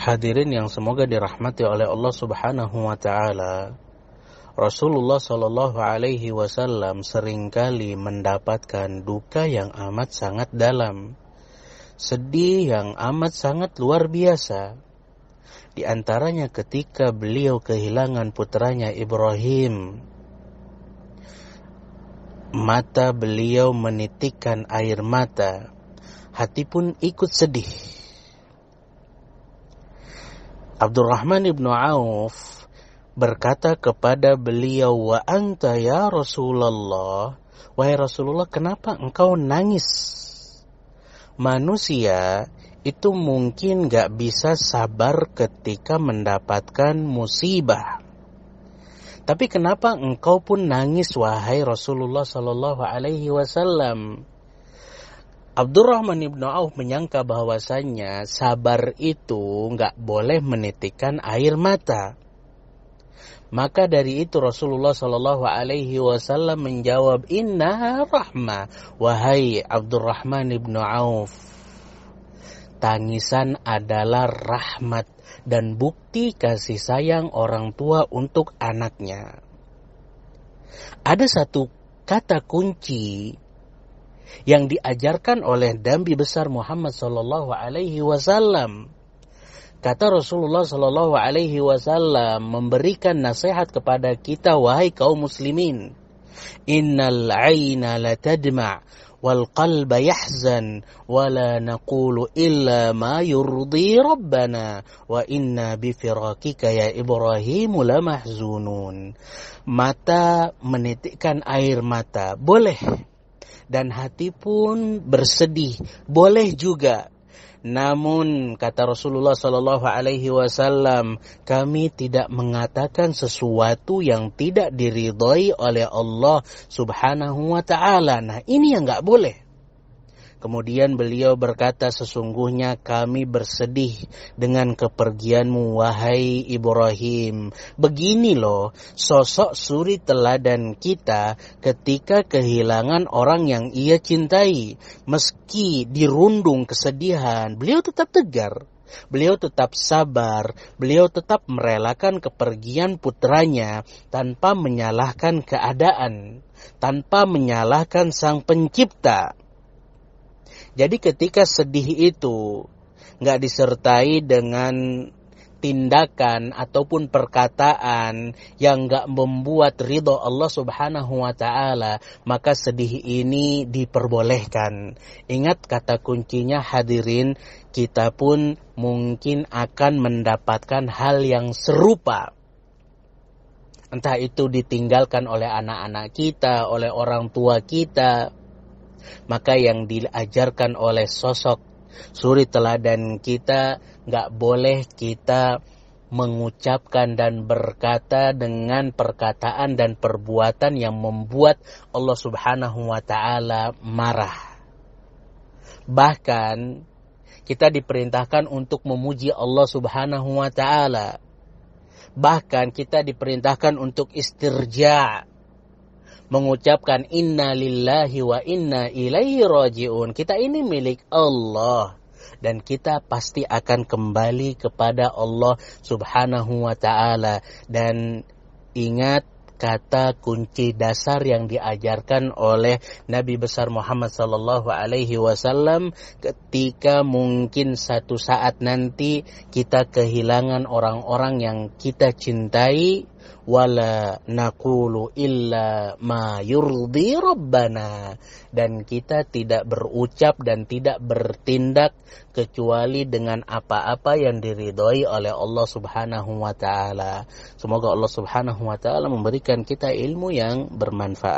Hadirin yang semoga dirahmati oleh Allah Subhanahu wa taala. Rasulullah Shallallahu alaihi wasallam seringkali mendapatkan duka yang amat sangat dalam, sedih yang amat sangat luar biasa. Di antaranya ketika beliau kehilangan putranya Ibrahim. Mata beliau menitikkan air mata, hati pun ikut sedih. Abdurrahman ibnu Auf berkata kepada beliau, "Wa anta ya Rasulullah, wahai Rasulullah, kenapa engkau nangis? Manusia itu mungkin gak bisa sabar ketika mendapatkan musibah. Tapi kenapa engkau pun nangis, wahai Rasulullah sallallahu alaihi wasallam?" Abdurrahman ibnu Auf menyangka bahwasannya sabar itu gak boleh menitikkan air mata. Maka dari itu Rasulullah sallallahu alaihi wasallam menjawab, "Innaha rahmah, wahai Abdurrahman ibnu Auf. Tangisan adalah rahmat dan bukti kasih sayang orang tua untuk anaknya." Ada satu kata kunci yang diajarkan oleh Nabi besar Muhammad sallallahu alaihi wasallam. Kata Rasulullah sallallahu alaihi wasallam memberikan nasihat kepada kita, wahai kaum muslimin, "Innal 'aina la tadma' wal qalba yahzan wa la naqulu illa ma yurdi rabbana wa inna bi firakika ya Ibrahim la mahzunun." Mata menitikkan air mata boleh, dan hati pun bersedih boleh juga. Namun kata Rasulullah sallallahu alaihi wasallam, kami tidak mengatakan sesuatu yang tidak diridhai oleh Allah Subhanahu wa taala. Nah, ini yang enggak boleh. Kemudian beliau berkata, "Sesungguhnya kami bersedih dengan kepergianmu, wahai Ibrahim. Begini loh sosok suri teladan kita ketika kehilangan orang yang ia cintai. Meski dirundung kesedihan, beliau tetap tegar. Beliau tetap sabar, beliau tetap merelakan kepergian putranya tanpa menyalahkan keadaan, tanpa menyalahkan Sang Pencipta." Jadi ketika sedih itu gak disertai dengan tindakan ataupun perkataan yang gak membuat ridho Allah Subhanahu wa ta'ala, maka sedih ini diperbolehkan. Ingat kata kuncinya hadirin, kita pun mungkin akan mendapatkan hal yang serupa. Entah itu ditinggalkan oleh anak-anak kita, oleh orang tua kita. Maka yang diajarkan oleh sosok suri teladan kita, gak boleh kita mengucapkan dan berkata dengan perkataan dan perbuatan yang membuat Allah Subhanahu wa ta'ala marah. Bahkan kita diperintahkan untuk memuji Allah Subhanahu wa ta'ala. Bahkan kita diperintahkan untuk istirja', mengucapkan inna lillahi wa inna ilaihi raji'un. Kita ini milik Allah dan kita pasti akan kembali kepada Allah Subhanahu wa ta'ala. Dan ingat kata kunci dasar yang diajarkan oleh Nabi besar Muhammad sallallahu alaihi wasallam ketika mungkin satu saat nanti kita kehilangan orang-orang yang kita cintai, wala naqulu illa ma yurdi rabbana, dan kita tidak berucap dan tidak bertindak kecuali dengan apa-apa yang diridhoi oleh Allah Subhanahu wa taala. Semoga Allah Subhanahu wa taala memberikan kita ilmu yang bermanfaat.